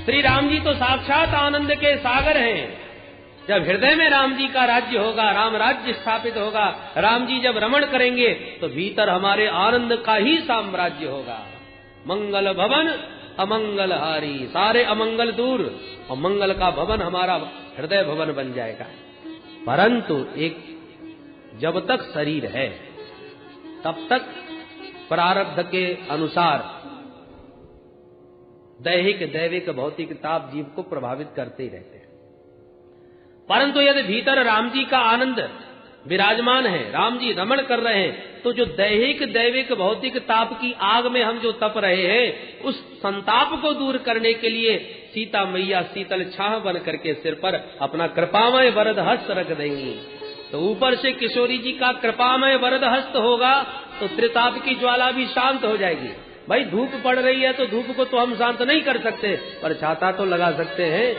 श्री राम जी तो साक्षात आनंद के सागर हैं। जब हृदय में राम जी का राज्य होगा, राम राज्य स्थापित होगा, राम जी जब रमण करेंगे तो भीतर हमारे आनंद का ही साम्राज्य होगा। मंगल भवन अमंगल हारी, सारे अमंगल दूर और मंगल का भवन हमारा हृदय भवन बन जाएगा। परंतु एक जब तक शरीर है तब तक प्रारब्ध के अनुसार दैहिक दैविक भौतिक ताप जीव को प्रभावित करते ही रहते हैं। परंतु यदि भीतर राम जी का आनंद विराजमान है, राम जी रमण कर रहे हैं, तो जो दैहिक दैविक भौतिक ताप की आग में हम जो तप रहे हैं, उस संताप को दूर करने के लिए सीता मैया शीतल छाह बन करके सिर पर अपना कृपामय वरद हस्त रख देंगी। तो ऊपर से किशोरी जी का कृपामय वरद हस्त होगा तो त्रिताप की ज्वाला भी शांत हो जाएगी। भाई धूप पड़ रही है तो धूप को तो हम शांत नहीं कर सकते, पर छाता तो लगा सकते हैं,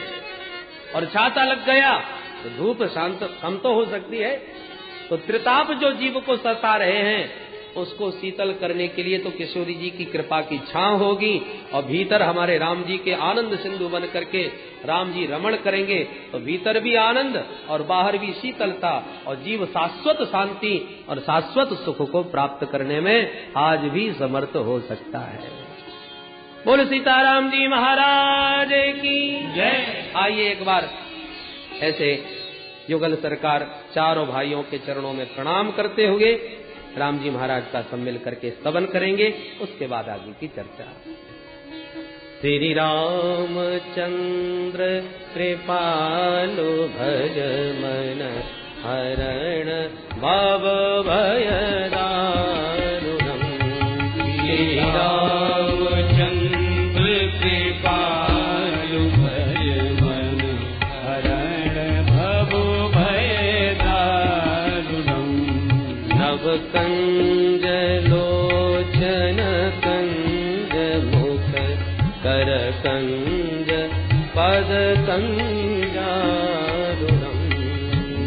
और छाता लग गया तो धूप शांत कम तो हो सकती है। तो त्रिताप जो जीव को सता रहे हैं उसको शीतल करने के लिए तो किशोरी जी की कृपा की छांव होगी, और भीतर हमारे राम जी के आनंद सिंधु बन करके राम जी रमण करेंगे तो भीतर भी आनंद और बाहर भी शीतलता, और जीव शाश्वत शांति और शाश्वत सुख को प्राप्त करने में आज भी समर्थ हो सकता है। बोल सीताराम जी महाराज की जय। आइए एक बार ऐसे युगल सरकार चारों भाइयों के चरणों में प्रणाम करते हुए राम जी महाराज का सम्मिल करके स्तवन करेंगे, उसके बाद आगे की चर्चा। श्री रामचंद्र कृपालु भज मन हरण भव भय दारुणम्। श्री रामचंद्र कृपालु भज मन हरण भव भय दारुणम्। नव कंज लोचन कंज मुख कर कंज पद कंजारुणम्।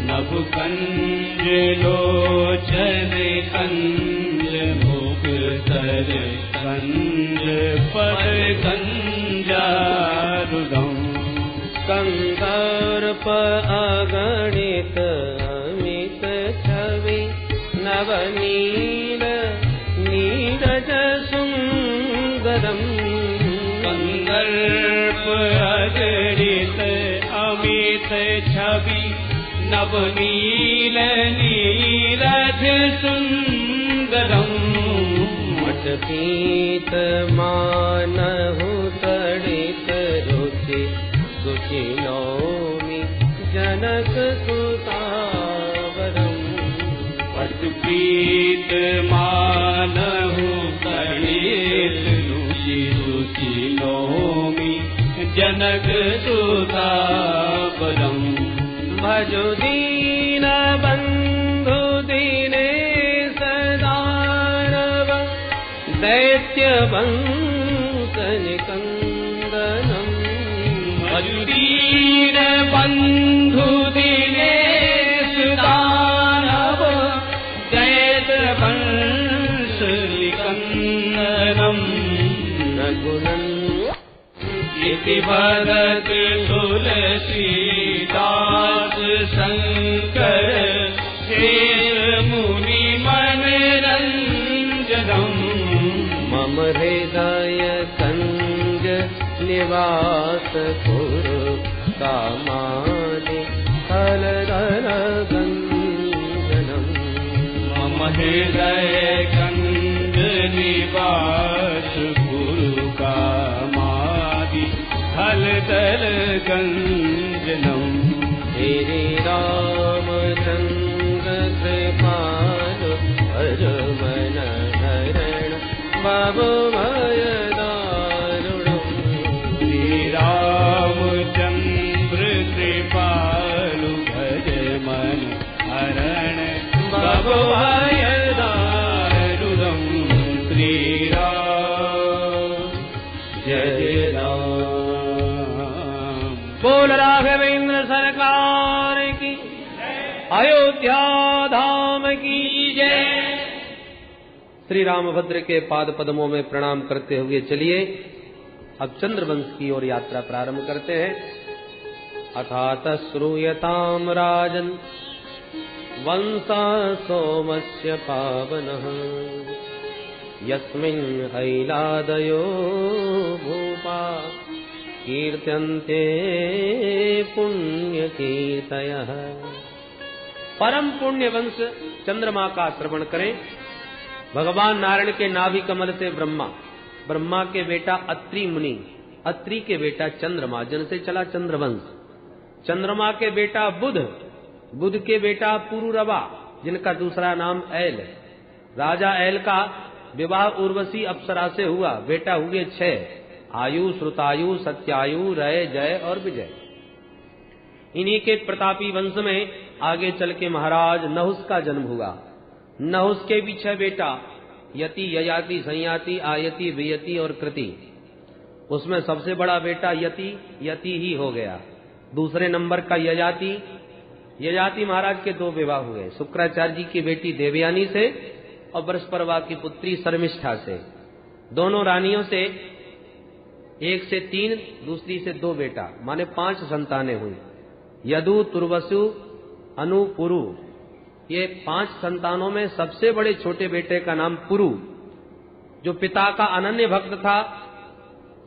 नव कंज लोचन कंज मुख कर कंज पद कंजारुणम्। कंदर्प अगणित अमित छवि नवनील नीरज सुंदरम्। कंदर्प अगणित अमित छवि नवनील नीरज सुंदरम्। मटपीत मानहु तड़ित रुचि सुचिनौमि जनक सुतावरम्। पटपीत मानहु तड़ित रुचि सुचिनौमि जनक सुतावरम्। भजो दीन बंधु दीनेश दानव दैत्य वंश निकंदनम्। भजो दीन बंधु दीनेश दानव दैत्य वंश निकंदनम्। रघुनंदन इति भरत तुलसीदास शंकर शेष मुनि मनरंजनम्। मम हृदय कंज निवास कुरु कामादि फलदल गंजनम्। मम हृदय कंज निवास कुरु कामादि फलदल गंजनम्। श्री रामचंद्र कृपालु भज मन हरण भव भय दारुणम्। श्री रामचंद्र कृपालु भज मन हरण भव भय दारुणम्। श्री राम जय राम। बोल राघवेंद्र सरकार की, अयोध्या धाम की जय। श्री रामभद्र के पाद पद्मों में प्रणाम करते हुए चलिए अब चंद्रवंश की ओर यात्रा प्रारंभ करते हैं। अथात श्रूयताम राजन वंशा सोमस्य पावनः यस्मिन् ऐलादयो भूपा कीर्त्यन्ते पुण्य कीर्तयः। परम पुण्य वंश चंद्रमा का श्रवण करें। भगवान नारायण के नाभि कमल से ब्रह्मा के बेटा अत्रि मुनि, अत्रि के बेटा चंद्रमा, जिनसे चला चंद्रवंश। चंद्रमा के बेटा बुध के बेटा पुरुरवा, जिनका दूसरा नाम ऐल। राजा ऐल का विवाह उर्वशी अप्सरा से हुआ। बेटा हुए 6, आयु, श्रुतायु, सत्यायु, रय, जय और विजय। इन्हीं के प्रतापी वंश में आगे चल के महाराज नहुस का जन्म हुआ। नहुस के भी 6 बेटा, यति, ययाति, संयाति, आयति, वियति और कृति। उसमें सबसे बड़ा बेटा यति ही हो गया। दूसरे नंबर का ययाति महाराज के 2 विवाह हुए, शुक्राचार्य जी की बेटी देवयानी से और बृहस्पति की पुत्री शर्मिष्ठा से। दोनों रानियों से एक से 3, दूसरी से 2 बेटा, माने 5 संतानें हुई। यदु, तुर्वसु, अनु, पुरु, ये 5 संतानों में सबसे बड़े छोटे बेटे का नाम पुरु, जो पिता का अनन्य भक्त था।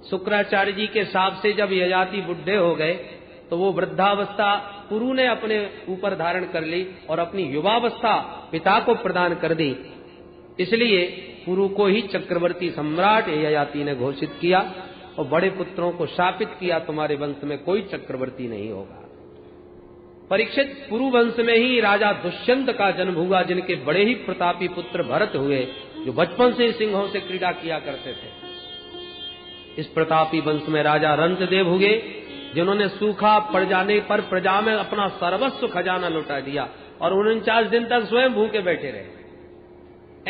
शुक्राचार्य जी के शाप से जब ययाति बुढ़े हो गए तो वो वृद्धावस्था पुरु ने अपने ऊपर धारण कर ली और अपनी युवावस्था पिता को प्रदान कर दी। इसलिए पुरु को ही चक्रवर्ती सम्राट ययाति ने घोषित किया और बड़े पुत्रों को शापित किया, तुम्हारे वंश में कोई चक्रवर्ती नहीं होगा। परीक्षित पुरु वंश में ही राजा दुष्यंत का जन्म हुआ, जिनके बड़े ही प्रतापी पुत्र भरत हुए, जो बचपन से सिंहों से क्रीड़ा किया करते थे। इस प्रतापी वंश में राजा रंतदेव हुए, जिन्होंने सूखा पड़ जाने पर प्रजा में अपना सर्वस्व खजाना लुटा दिया और 49 दिन तक स्वयं भूखे बैठे रहे।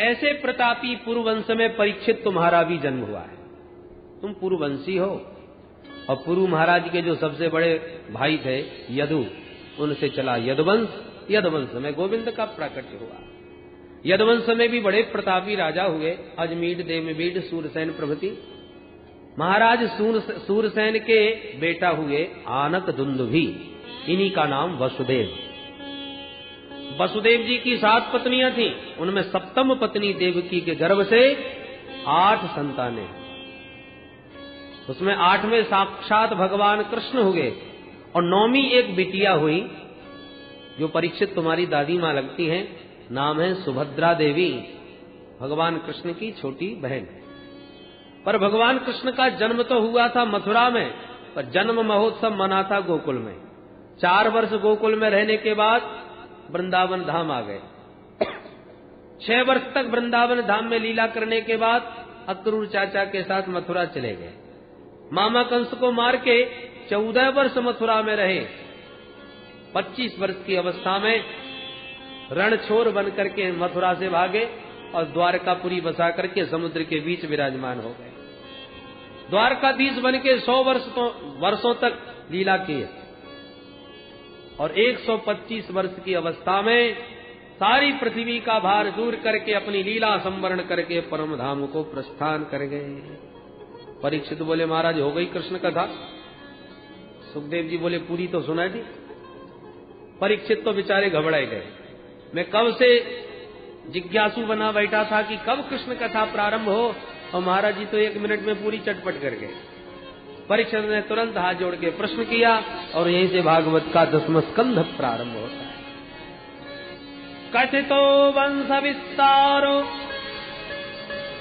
ऐसे प्रतापी पुरुवंश में परीक्षित तुम्हारा भी जन्म हुआ है। तुम पुरुवंशी हो। और पुरु महाराज के जो सबसे बड़े भाई थे यदु, उनसे चला यदुवंश। यदुवंश में गोविंद का प्राकट्य हुआ। यदुवंश में भी बड़े प्रतापी राजा हुए, अजमीड, देवमीड, सूरसेन प्रभृति। महाराज सूरसेन के बेटा हुए आनक दुंदुभी, इन्हीं का नाम वसुदेव। वसुदेव जी की 7 पत्नियां थीं, उनमें सप्तम पत्नी देवकी के गर्भ से 8 संतानें। उसमें 8वें साक्षात भगवान कृष्ण हुए और 9वीं एक बिटिया हुई, जो परीक्षित तुम्हारी दादी मां लगती हैं। नाम है सुभद्रा देवी, भगवान कृष्ण की छोटी बहन। पर भगवान कृष्ण का जन्म तो हुआ था मथुरा में, पर जन्म महोत्सव मना था गोकुल में। 4 वर्ष गोकुल में रहने के बाद वृंदावन धाम आ गए। 6 वर्ष तक वृंदावन धाम में लीला करने के बाद अक्रूर चाचा के साथ मथुरा चले गए। मामा कंस को मार के 14 वर्ष मथुरा में रहे। 25 वर्ष की अवस्था में रणछोर बन करके मथुरा से भागे और द्वारकापुरी बसा करके समुद्र के बीच विराजमान हो गए। द्वारकाधीश बन के 100 वर्षों तक लीला किए और 125 वर्ष की अवस्था में सारी पृथ्वी का भार दूर करके अपनी लीला संवरण करके परम धाम को प्रस्थान कर गए। परीक्षित बोले, महाराज हो गई कृष्ण कथा? सुखदेव जी बोले, पूरी तो सुना जी। परीक्षित तो बेचारे घबराए गए। मैं कब से जिज्ञासु बना बैठा था कि कब कृष्ण कथा प्रारंभ हो, और महाराज जी तो 1 मिनट में पूरी चटपट कर गए। परीक्षित ने तुरंत हाथ जोड़ के प्रश्न किया और यहीं से भागवत का 10वां स्कंध प्रारंभ होता है। कथितो वंश विस्तारो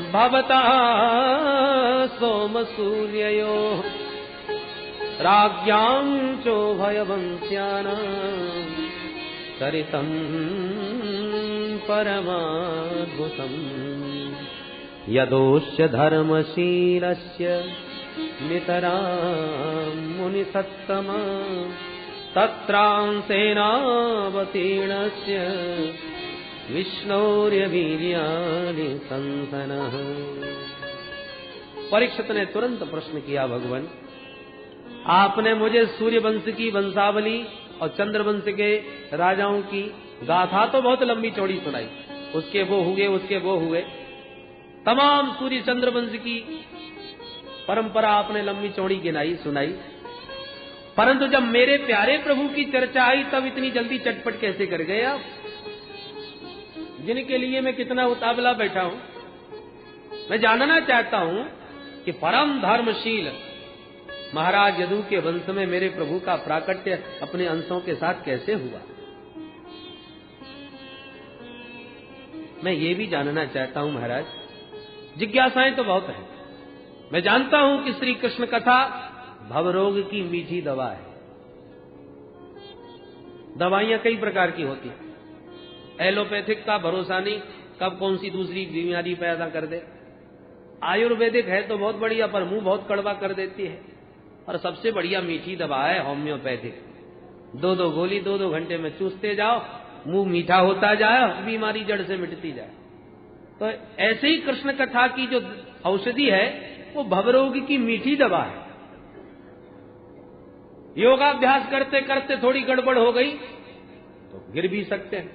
भवता सोम सूर्ययो राज्ञां चोभयवंश्यानां चरितं परमाद्भुतम् यदोश्च धर्मशीलस्य नितरां मुनिसत्तमा तत्रांसेनावतीर्णस्य विष्णोर्यवीर्याणि संसनः। परीक्षित ने तुरंत प्रश्न किया, भगवान आपने मुझे सूर्य वंश की वंशावली और चंद्र वंश के राजाओं की गाथा तो बहुत लंबी चौड़ी सुनाई, उसके वो हुए, उसके वो हुए, तमाम सूर्य चंद्र वंश की परंपरा आपने लंबी चौड़ी गिनाई सुनाई, परंतु जब मेरे प्यारे प्रभु की चर्चा आई तब इतनी जल्दी चटपट कैसे कर गए आप, जिनके लिए मैं कितना उतावला बैठा हूं। मैं जानना चाहता हूं कि परम धर्मशील महाराज यदु के वंश में मेरे प्रभु का प्राकट्य अपने अंशों के साथ कैसे हुआ। मैं ये भी जानना चाहता हूं महाराज, जिज्ञासाएं तो बहुत हैं। मैं जानता हूं कि श्री कृष्ण कथा भवरोग की मीठी दवा है। दवाइयां कई प्रकार की होती हैं, एलोपैथिक का भरोसा नहीं, कब कौन सी दूसरी बीमारी पैदा कर दे। आयुर्वेदिक है तो बहुत बढ़िया, पर मुंह बहुत कड़वा कर देती है। और सबसे बढ़िया मीठी दवा है होम्योपैथिक, 2-2 गोली 2-2 घंटे में चूसते जाओ, मुंह मीठा होता जाए, बीमारी जड़ से मिटती जाए। तो ऐसे ही कृष्ण कथा की जो औषधि है वो भवरोग की मीठी दवा है। योगाभ्यास करते करते थोड़ी गड़बड़ हो गई तो गिर भी सकते हैं।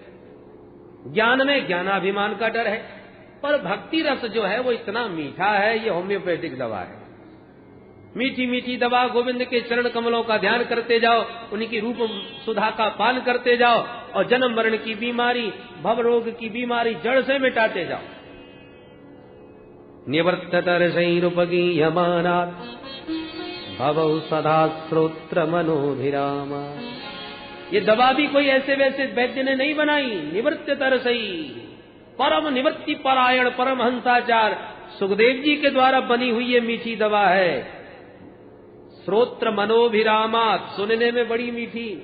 ज्ञान में ज्ञानाभिमान का डर है, पर भक्ति रस जो है वो इतना मीठा है, ये होम्योपैथिक दवा है। मीठी मीठी दवा, गोविंद के चरण कमलों का ध्यान करते जाओ, उनकी रूप सुधा का पान करते जाओ, और जन्म मरण की बीमारी, भवरोग की बीमारी जड़ से मिटाते जाओ। निवर्ततरसैरुपगीयमानात् भवौ सदा श्रोत्र मनोभिरामा। ये दवा भी कोई ऐसे वैसे वैद्य ने नहीं बनाई। निवर्ततरसई, परम निवृत्ति परायण परमहंसाचार सुखदेव जी के द्वारा बनी हुई ये मीठी दवा है। श्रोत्र मनोभिरामात, सुनने में बड़ी मीठी,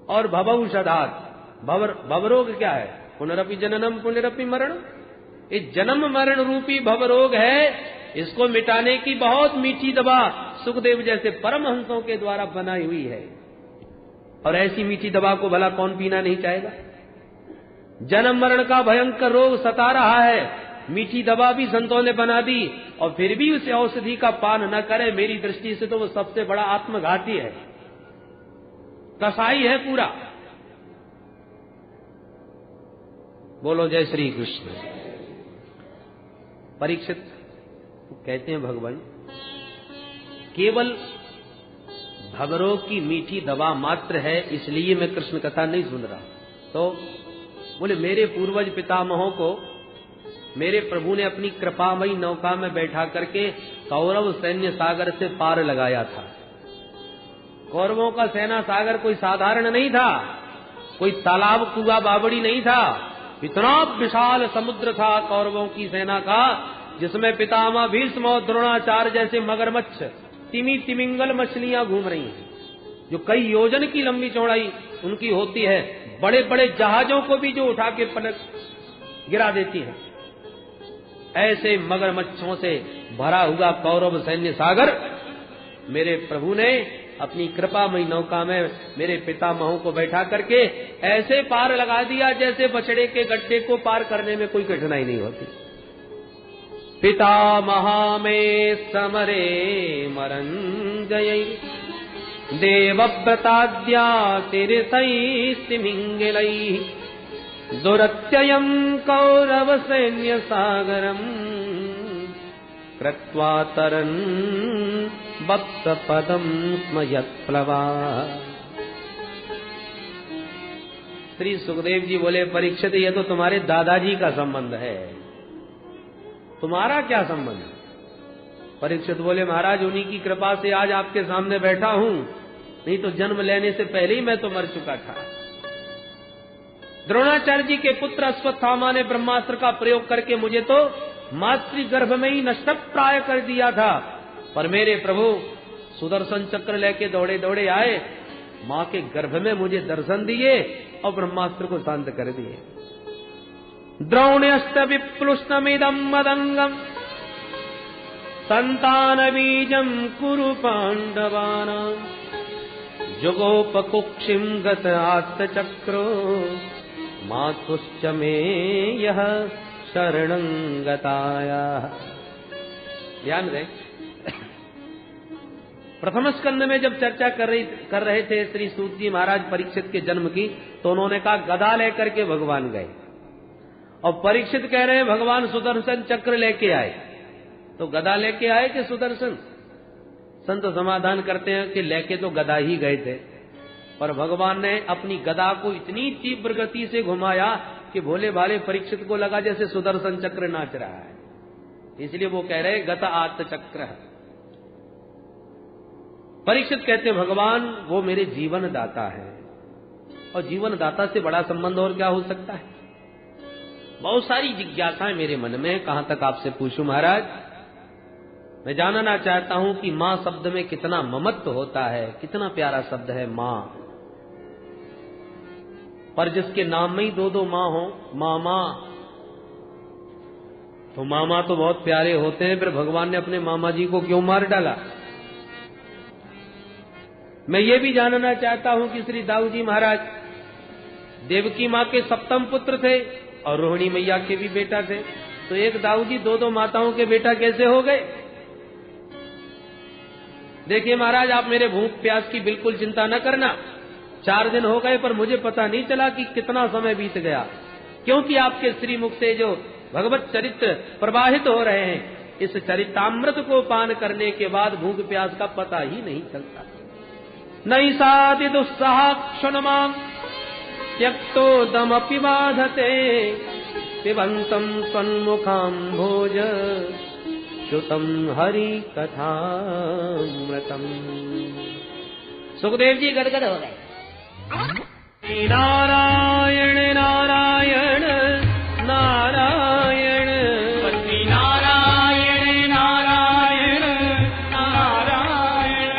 और भवौषधात्, भवरोग क्या है? पुनरपि जननम पुनरपि मरण। ये जन्म मरण रूपी भवरोग है, इसको मिटाने की बहुत मीठी दवा सुखदेव जैसे परमहंसों के द्वारा बनाई हुई है। और ऐसी मीठी दवा को भला कौन पीना नहीं चाहेगा? जन्म मरण का भयंकर रोग सता रहा है, मीठी दवा भी संतों ने बना दी, और फिर भी उस औषधि का पान न करे, मेरी दृष्टि से तो वो सबसे बड़ा आत्मघाती है, कसाई है पूरा। बोलो जय श्री कृष्ण। परीक्षित कहते हैं भगवान केवल भवरोग की मीठी दवा मात्र है, इसलिए मैं कृष्ण कथा नहीं सुन रहा। तो बोले मेरे पूर्वज पितामहों को मेरे प्रभु ने अपनी कृपामयी नौका में बैठा करके कौरव सैन्य सागर से पार लगाया था। कौरवों का सेना सागर कोई साधारण नहीं था, कोई तालाब कुआ बावड़ी नहीं था। इतना विशाल समुद्र था कौरवों की सेना का, जिसमें पितामह भीष्म और द्रोणाचार्य जैसे मगरमच्छ, तिमी तिमिंगल मछलियां घूम रही हैं, जो कई योजन की लंबी चौड़ाई उनकी होती है। बड़े बड़े जहाजों को भी जो उठा के पलट गिरा देती है। ऐसे मगरमच्छों से भरा हुआ कौरव सैन्य सागर मेरे प्रभु ने अपनी कृपामयी नौका में मेरे पितामहों को बैठा करके ऐसे पार लगा दिया जैसे बछड़े के गड्ढे को पार करने में कोई कठिनाई नहीं होती। पितामहा में समरे मरंजय देवव्रताद्या तीर्थैस्तिमिंगिलैः दुरत्ययम् कौरव सैन्य सागरम् कृत्वा तरन् वत्सपदम् स्म यत्प्लवा। श्री सुखदेव जी बोले परीक्षित, ये तो तुम्हारे दादाजी का संबंध है, तुम्हारा क्या संबंध? परीक्षित बोले महाराज उन्हीं की कृपा से आज आपके सामने बैठा हूं, नहीं तो जन्म लेने से पहले ही मैं तो मर चुका था। द्रोणाचार्य जी के पुत्र अश्वत्थामा ने ब्रह्मास्त्र का प्रयोग करके मुझे तो मातृ गर्भ में ही नष्ट प्राय कर दिया था, पर मेरे प्रभु सुदर्शन चक्र लेके दौड़े दौड़े आए, मां के गर्भ में मुझे दर्शन दिए और ब्रह्मास्त्र को शांत कर दिए। द्रोण्यस्त विप्लुष्टमिदं मदंगम संतान बीजम कुरु पांडवानां जुगोपकुक्षिं गत आत्तचक्रो मातुश्च मे यह शरणं गताया। ध्यान दें, प्रथम स्कंद में जब चर्चा कर रहे थे श्री सूत जी महाराज परीक्षित के जन्म की, तो उन्होंने कहा गदा लेकर के भगवान गए, और परीक्षित कह रहे हैं भगवान सुदर्शन चक्र लेके आए। तो गदा लेके आए कि सुदर्शन? संत समाधान करते हैं कि लेके तो गदा ही गए थे, पर भगवान ने अपनी गदा को इतनी तीव्र गति से घुमाया कि भोले भाले परीक्षित को लगा जैसे सुदर्शन चक्र नाच रहा है। इसलिए वो कह रहे गत आत्म चक्र। परीक्षित कहते हैं भगवान वो मेरे जीवन दाता है, और जीवन दाता से बड़ा संबंध और क्या हो सकता है? बहुत सारी जिज्ञासाएं मेरे मन में, कहां तक आपसे पूछूं महाराज। मैं जानना चाहता हूं कि मां शब्द में कितना ममत्व होता है, कितना प्यारा शब्द है मां। पर जिसके नाम में ही दो दो मां हो, मामा, तो मामा तो बहुत प्यारे होते हैं, फिर भगवान ने अपने मामा जी को क्यों मार डाला? मैं ये भी जानना चाहता हूं कि श्री दाऊ जी महाराज देवकी मां के सप्तम पुत्र थे और रोहिणी मैया के भी बेटा थे, तो एक दाऊ जी दो दो माताओं के बेटा कैसे हो गए? देखिए महाराज, आप मेरे भूख प्यास की बिल्कुल चिंता न करना। 4 दिन हो गए पर मुझे पता नहीं चला कि कितना समय बीत गया, क्योंकि आपके श्रीमुख से जो भगवत चरित्र प्रवाहित हो रहे हैं, इस चरितामृत को पान करने के बाद भूख प्यास का पता ही नहीं चलता। नहीं साधि दुस्साह क्षणमां त्यक्तो दमपि बाधते पिबंतम सन्मुखाम्भोज श्रुतम हरि कथामृतम। सुखदेव जी गदगद हो गए। नारायण नारायण नारायण नारायण नारायण नारायण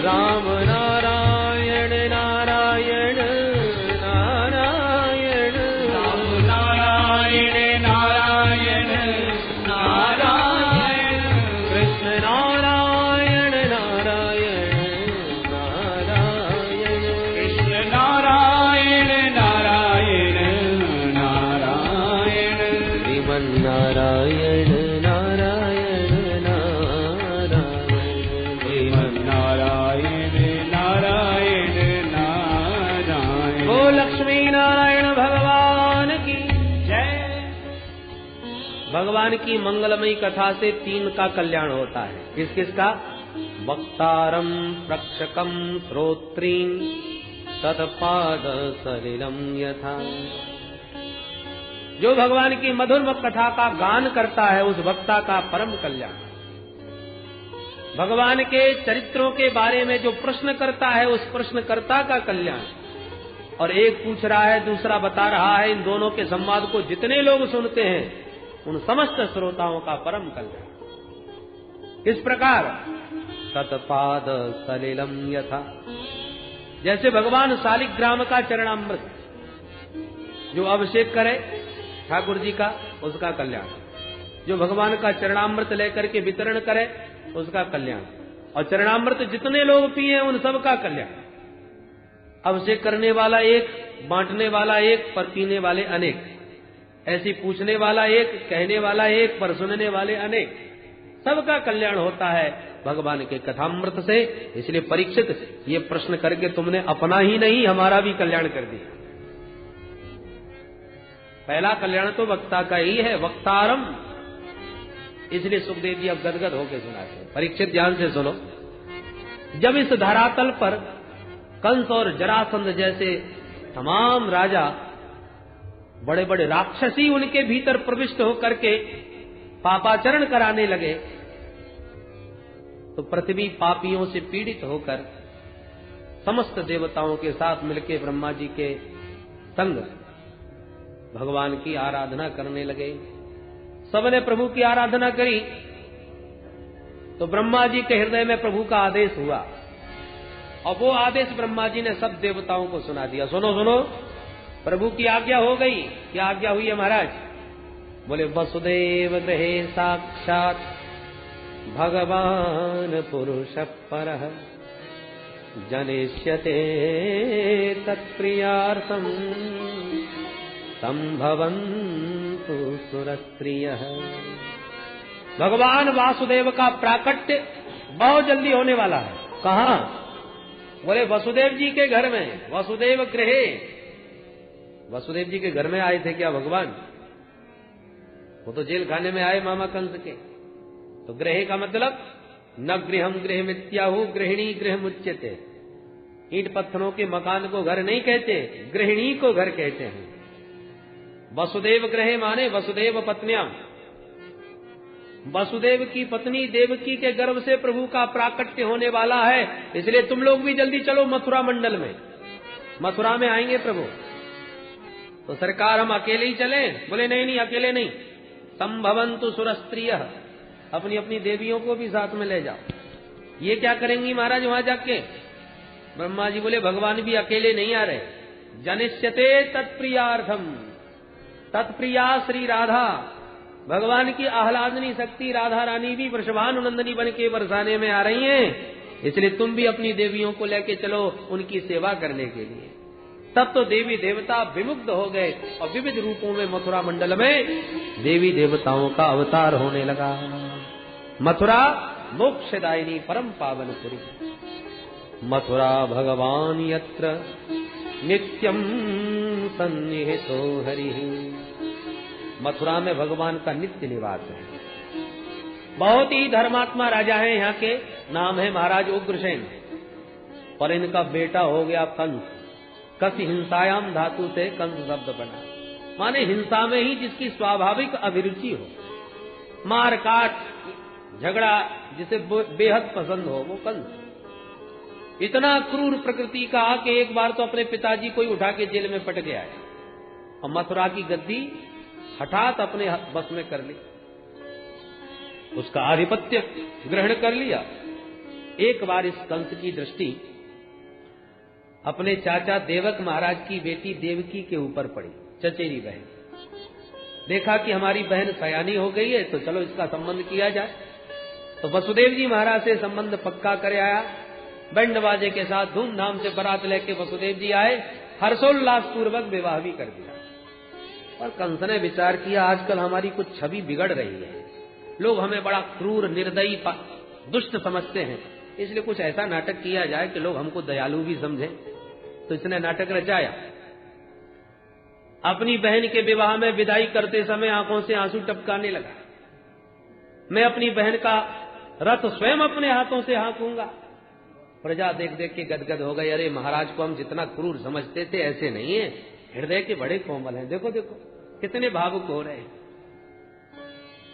राम नारायण नारायण नारायण राम नारायण नारायण नारायण कृष्ण नारायण नारायण नारायण कृष्ण नारायण नारायण नारायण श्रीमन नारायण नारायण नारायण श्रीमन नारायण नारायण नारायण। ओ लक्ष्मी नारायण भगवान की जय। भगवान की मंगलमयी कथा से 3 का कल्याण होता है। किस किस का? वक्तारम प्रक्षकम श्रोत्रीन तत्पाद सलिलम यथा। जो भगवान की मधुर कथा का गान करता है उस वक्ता का परम कल्याण। भगवान के चरित्रों के बारे में जो प्रश्न करता है उस प्रश्नकर्ता का कल्याण। और एक पूछ रहा है, दूसरा बता रहा है, इन दोनों के संवाद को जितने लोग सुनते हैं उन समस्त श्रोताओं का परम कल्याण। इस प्रकार तत्पाद सलिलम यथा, जैसे भगवान शालिग्राम का चरणामृत जो अभिषेक करे ठाकुर जी का, उसका कल्याण। जो भगवान का चरणामृत लेकर के वितरण करे उसका कल्याण। और चरणामृत जितने लोग पिए उन सबका कल्याण। अभिषेक करने वाला एक, बांटने वाला एक, पर पीने वाले अनेक। ऐसी पूछने वाला एक, कहने वाला एक, पर सुनने वाले अनेक। सबका कल्याण होता है भगवान के कथामृत से। इसलिए परीक्षित, ये प्रश्न करके तुमने अपना ही नहीं हमारा भी कल्याण कर दिया। पहला कल्याण तो वक्ता का ही है, वक्तारम। इसलिए सुखदेव जी अब गदगद होकर सुनाते हैं। परीक्षित ध्यान से सुनो। जब इस धरातल पर कंस और जरासंध जैसे तमाम राजा, बड़े बड़े राक्षसी उनके भीतर प्रविष्ट होकर के पापाचरण कराने लगे, तो पृथ्वी पापियों से पीड़ित होकर समस्त देवताओं के साथ मिलकर ब्रह्मा जी के संग भगवान की आराधना करने लगे। सबने प्रभु की आराधना करी तो ब्रह्मा जी के हृदय में प्रभु का आदेश हुआ, और वो आदेश ब्रह्मा जी ने सब देवताओं को सुना दिया। सुनो सुनो, प्रभु की आज्ञा हो गई। क्या आज्ञा हुई है महाराज? बोले वसुदेव गृहे साक्षात भगवान पुरुष परः जनिष्यते तत्प्रियार्थम संभवन्तु सुरस्त्रियः। भगवान वासुदेव का प्राकट्य बहुत जल्दी होने वाला है। कहाँ? बोले वसुदेव जी के घर में। वसुदेव गृहे, वसुदेव जी के घर में आए थे क्या भगवान? वो तो जेल खाने में आए मामा कंस के। तो गृह का मतलब न गृहम गृह मित्याहु गृहिणी गृह मुच्यते। ईंट पत्थरों के मकान को घर नहीं कहते, गृहिणी को घर कहते हैं। वसुदेव गृह माने वसुदेव पत्नियां। वसुदेव की पत्नी देवकी के गर्भ से प्रभु का प्राकट्य होने वाला है, इसलिए तुम लोग भी जल्दी चलो मथुरा मंडल में। मथुरा में आएंगे प्रभु। तो सरकार हम अकेले ही चले? बोले नहीं नहीं, अकेले नहीं। संभवन्तु सुरस्त्रिय, अपनी अपनी देवियों को भी साथ में ले जाओ। ये क्या करेंगी महाराज वहां जाके? ब्रह्मा जी बोले भगवान भी अकेले नहीं आ रहे। जनिष्यते तत्प्रियार्थम, तत्प्रिया श्री राधा, भगवान की आह्लादनी शक्ति राधा रानी भी वृषभानुनंदनी बन के बरसाने में आ रही हैं, इसलिए तुम भी अपनी देवियों को लेके चलो उनकी सेवा करने के लिए। तब तो देवी देवता विमुग्ध हो गए और विविध रूपों में मथुरा मंडल में देवी देवताओं का अवतार होने लगा। मथुरा मोक्षदायिनी परम पावनपुरी, मथुरा भगवान यत्र नित्यम सन्निहितो हरिः। मथुरा में भगवान का नित्य निवास है। बहुत ही धर्मात्मा राजा है यहाँ के, नाम है महाराज उग्रसेन, और इनका बेटा हो गया कंस। कस हिंसायाम धातु से कंस शब्द बना, माने हिंसा में ही जिसकी स्वाभाविक अभिरुचि हो, मार काट झगड़ा जिसे बेहद पसंद हो, वो कंस। इतना क्रूर प्रकृति का कि एक बार तो अपने पिताजी को ही उठा के जेल में पट गया है और मथुरा की गद्दी हठात अपने बस में कर ली, उसका आधिपत्य ग्रहण कर लिया। एक बार इस कंस की दृष्टि अपने चाचा देवक महाराज की बेटी देवकी के ऊपर पड़ी, चचेरी बहन। देखा कि हमारी बहन सयानी हो गई है, तो चलो इसका संबंध किया जाए। तो वसुदेव जी महाराज से संबंध पक्का करे आया। बैंड बाजे के साथ धूमधाम से बारात लेके वसुदेव जी आए, हर्षोल्लास पूर्वक विवाह भी कर दिया। और कंस ने विचार किया आजकल हमारी कुछ छवि बिगड़ रही है, लोग हमें बड़ा क्रूर निर्दयी दुष्ट समझते हैं, इसलिए कुछ ऐसा नाटक किया जाए कि लोग हमको दयालु भी समझें। तो इसने नाटक रचाया। अपनी बहन के विवाह में विदाई करते समय आंखों से आंसू टपकाने लगा। मैं अपनी बहन का रथ स्वयं अपने हाथों से हाँकूंगा। प्रजा देख देख के गदगद हो गई। अरे महाराज को हम जितना क्रूर समझते थे ऐसे नहीं है, हृदय के बड़े कोमल हैं, देखो देखो कितने भावुक हो रहे हैं।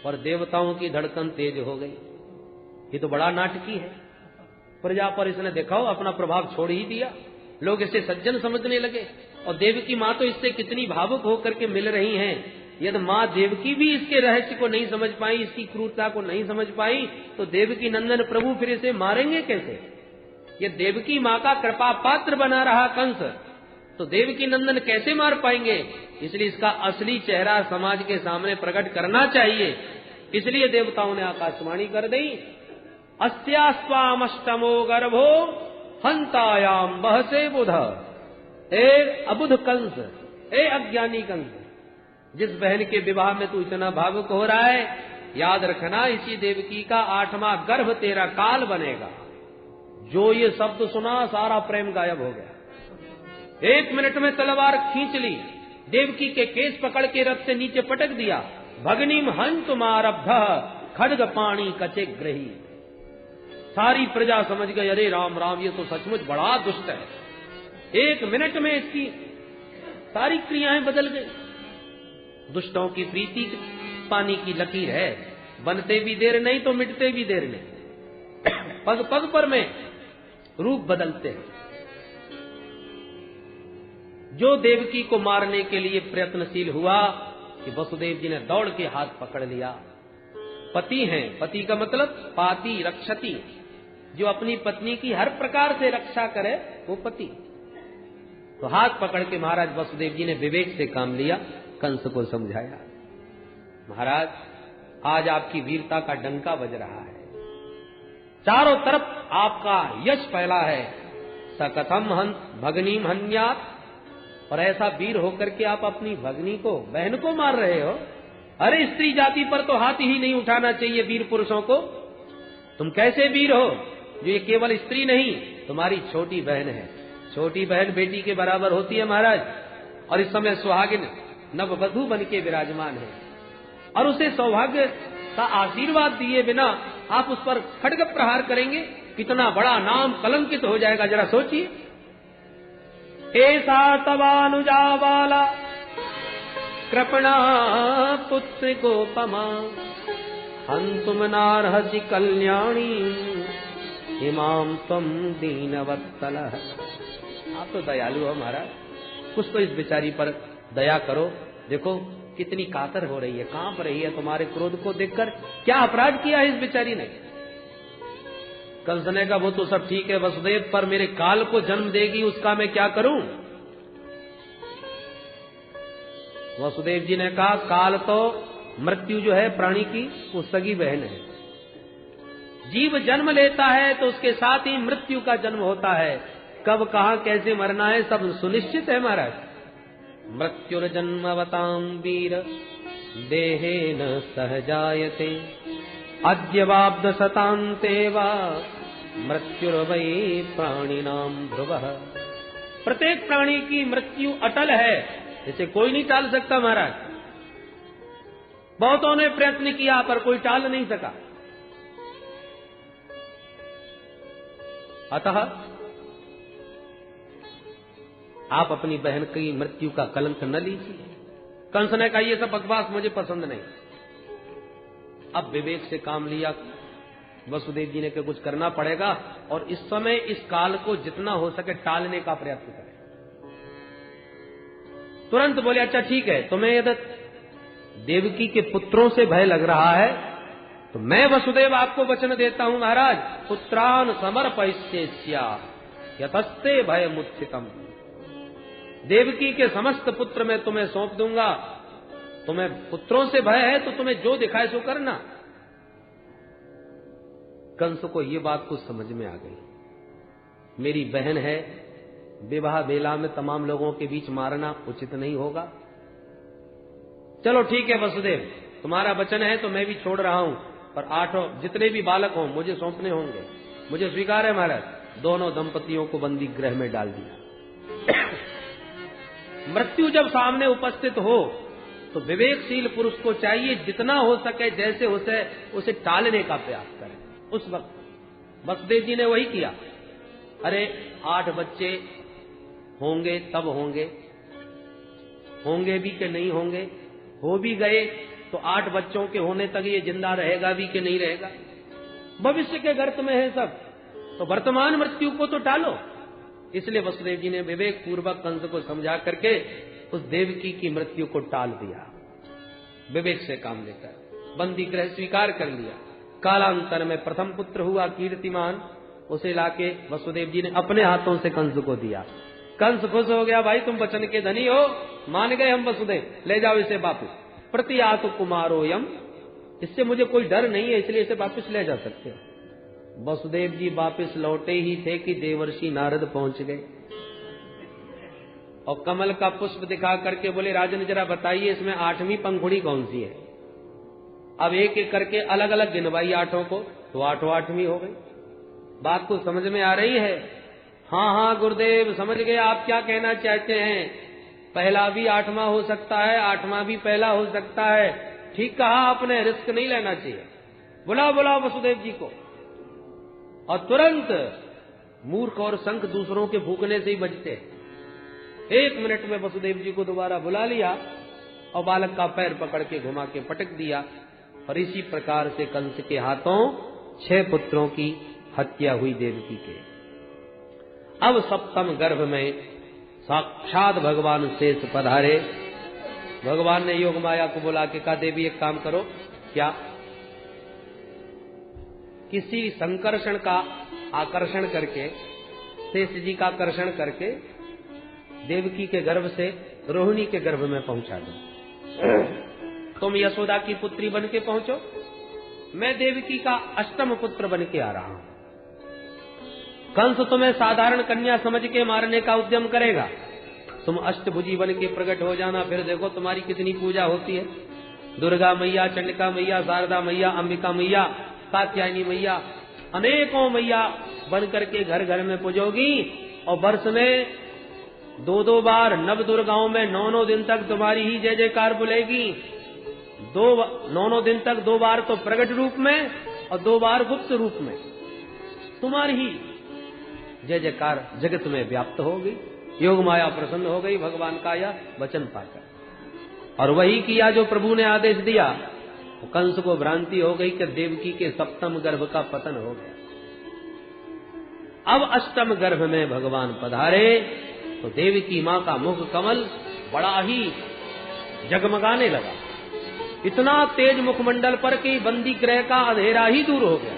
और देवताओं की धड़कन तेज हो गई। ये तो बड़ा नाटकी है। प्रजा पर इसने देखो अपना प्रभाव छोड़ ही दिया, लोग इसे सज्जन समझने लगे। और देवकी माँ तो इससे कितनी भावुक होकर के मिल रही हैं। यदि माँ देवकी भी इसके रहस्य को नहीं समझ पाई, इसकी क्रूरता को नहीं समझ पाई, तो देवकी नंदन प्रभु फिर इसे मारेंगे कैसे? ये देवकी माँ का कृपा पात्र बना रहा कंस, तो देवकी नंदन कैसे मार पाएंगे? इसलिए इसका असली चेहरा समाज के सामने प्रकट करना चाहिए। इसलिए देवताओं ने आकाशवाणी कर दी, अस्यास्वामष्टमो गर्भो हंतायाम बहसे बुध। ए अबुध कंस, ए अज्ञानी कंस, जिस बहन के विवाह में तू इतना भावुक हो रहा है, याद रखना इसी देवकी का 8वां गर्भ तेरा काल बनेगा। जो ये शब्द सुना सारा प्रेम गायब हो गया। 1 मिनट में तलवार खींच ली, देवकी के केस पकड़ के रथ से नीचे पटक दिया। भगनीम हंत मारब्ध खड्ग पाणी कचे ग्रही। सारी प्रजा समझ गई, अरे राम राम, ये तो सचमुच बड़ा दुष्ट है। 1 मिनट में इसकी सारी क्रियाएं बदल गई। दुष्टों की प्रीति पानी की लकीर है, बनते भी देर नहीं तो मिटते भी देर नहीं। पग पग पर में रूप बदलते हैं। जो देवकी को मारने के लिए प्रयत्नशील हुआ कि वसुदेव जी ने दौड़ के हाथ पकड़ लिया। पति हैं, पति का मतलब पाति रक्षति, जो अपनी पत्नी की हर प्रकार से रक्षा करे वो पति। तो हाथ पकड़ के महाराज वसुदेव जी ने विवेक से काम लिया, कंस को समझाया, महाराज आज आपकी वीरता का डंका बज रहा है, चारों तरफ आपका यश फैला है। सकथम हंस भगनीम हन्यात, और ऐसा वीर होकर के आप अपनी भगनी को, बहन को मार रहे हो। अरे स्त्री जाति पर तो हाथ ही नहीं उठाना चाहिए वीर पुरुषों को। तुम कैसे वीर हो जो ये केवल स्त्री नहीं, तुम्हारी छोटी बहन है। छोटी बहन बेटी के बराबर होती है महाराज। और इस समय सुहागिन नववधू बन के विराजमान है और उसे सौभाग्य का आशीर्वाद दिए बिना आप उस पर खड्ग प्रहार करेंगे, कितना बड़ा नाम कलंकित हो जाएगा, जरा सोचिए। ऐसा तवानुजा वाला कृपणा पुत्र गोपमा हंतुम नारहसि कल्याणी इमाम त्वम दीनवत्सल। आप तो दयालु हो महाराज, कुछ तो इस बेचारी पर दया करो। देखो कितनी कातर हो रही है, कांप रही है तुम्हारे क्रोध को देखकर। क्या अपराध किया है इस बेचारी ने? कंस ने कहा वो तो सब ठीक है वसुदेव, पर मेरे काल को जन्म देगी, उसका मैं क्या करूं? वसुदेव जी ने कहा काल तो मृत्यु जो है प्राणी की वो सगी बहन है। जीव जन्म लेता है तो उसके साथ ही मृत्यु का जन्म होता है। कब कहां कैसे मरना है सब सुनिश्चित है महाराज। मृत्युर्जन्मवतां वीर देहेन सहजायते अद्यवाब्द शतान्ते वा मृत्युर्वै प्राणिनां ध्रुवः। प्रत्येक प्राणी की मृत्यु अटल है, इसे कोई नहीं टाल सकता महाराज। बहुतों ने प्रयत्न किया पर कोई टाल नहीं सका। अतः आप अपनी बहन की मृत्यु का कलंक न लीजिए। कंस ने कहा ये सब बकवास मुझे पसंद नहीं। अब विवेक से काम लिया वसुदेव जी ने कि कुछ करना पड़ेगा और इस समय इस काल को जितना हो सके टालने का प्रयत्न करें। तुरंत बोले अच्छा ठीक है, तुम्हें यदि देवकी के पुत्रों से भय लग रहा है तो मैं वसुदेव आपको वचन देता हूं महाराज, पुत्रान समर्पयिष्येस्या यतस्ते भय मुत्थितम। देवकी के समस्त पुत्र मैं तुम्हें सौंप दूंगा। तुम्हें पुत्रों से भय है तो तुम्हें जो दिखाए सो करना। कंस को ये बात कुछ समझ में आ गई, मेरी बहन है, विवाह बेला में तमाम लोगों के बीच मारना उचित नहीं होगा। चलो ठीक है वसुदेव, तुम्हारा वचन है तो मैं भी छोड़ रहा हूं, पर 8 जितने भी बालक हों मुझे सौंपने होंगे। मुझे स्वीकार है महाराज। दोनों दंपतियों को बंदी गृह में डाल दिया। मृत्यु जब सामने उपस्थित हो तो विवेकशील पुरुष को चाहिए जितना हो सके जैसे उसे टालने का प्रयास करें। उस वक्त वसुदेव जी ने वही किया। अरे 8 बच्चे होंगे तब होंगे भी कि नहीं होंगे, हो भी गए तो 8 बच्चों के होने तक ये जिंदा रहेगा भी कि नहीं रहेगा। भविष्य के गर्त में है सब, तो वर्तमान मृत्यु को तो टालो। इसलिए वसुदेव जी ने विवेक पूर्वक कंस को समझा करके उस देवकी की मृत्यु को टाल दिया। विवेक से काम लेकर बंदी गृह स्वीकार कर लिया। कालांतर में प्रथम पुत्र हुआ कीर्तिमान, उसे लाके वसुदेव जी ने अपने हाथों से कंस को दिया। कंस खुश हो गया, भाई तुम वचन के धनी हो, मान गए हम वसुदेव, ले जाओ इसे वापस। प्रतियातु कुमारोयम, इससे मुझे कोई डर नहीं है, इसलिए इसे वापस ले जा सकते हो। वसुदेव जी वापस लौटे ही थे कि देवर्षि नारद पहुंच गए और कमल का पुष्प दिखा करके बोले राजन जरा बताइए इसमें 8वीं पंखुड़ी कौन सी है। अब एक एक करके अलग अलग गिनवाई 8 को, तो 8वीं हो गई। बात को समझ में आ रही है? हाँ गुरुदेव समझ गए आप क्या कहना चाहते हैं। पहला भी 8वां हो सकता है, 8वां भी पहला हो सकता है। ठीक कहा आपने, रिस्क नहीं लेना चाहिए। बुला वसुदेव जी को। और तुरंत मूर्ख और शंख दूसरों के भूखने से ही बजते। 1 मिनट में वसुदेव जी को दोबारा बुला लिया और बालक का पैर पकड़ के घुमा के पटक दिया। और इसी प्रकार से कंस के हाथों 6 पुत्रों की हत्या हुई देवकी के। अब 7म गर्भ में साक्षात भगवान शेष पधारे। भगवान ने योग माया को बुला के कहा देवी एक काम करो, क्या किसी संकर्षण का आकर्षण करके, शेष जी का आकर्षण करके देवकी के गर्भ से रोहिणी के गर्भ में पहुंचा दो। तुम यशोदा की पुत्री बन के पहुंचो, मैं देवकी का 8म पुत्र बन के आ रहा हूं। कंस तुम्हें साधारण कन्या समझ के मारने का उद्यम करेगा, तुम अष्टभुजी बन के प्रकट हो जाना, फिर देखो तुम्हारी कितनी पूजा होती है। दुर्गा मैया, चंडिका मैया, शारदा मैया, अंबिका मैया, कात्यायनी मैया, अनेकों मैया बन करके घर घर में पूजोगी और वर्ष में 2-2 बार नव दुर्गाओं में 9-9 दिन तक तुम्हारी ही जय जयकार बुलेगी। 9 दिन तक 2 बार तो प्रकट रूप में और 2 बार गुप्त रूप में तुम्हारी ही जय जयकार जगत में व्याप्त हो गई। योग माया प्रसन्न हो गई भगवान का यह वचन पाकर, और वही किया जो प्रभु ने आदेश दिया। तो कंस को भ्रांति हो गई कि देवकी के सप्तम गर्भ का पतन हो गया। अब अष्टम गर्भ में भगवान पधारे तो देवकी मां का मुख कमल बड़ा ही जगमगाने लगा। इतना तेज मुखमंडल पर कि बंदी ग्रह का अंधेरा ही दूर हो गया।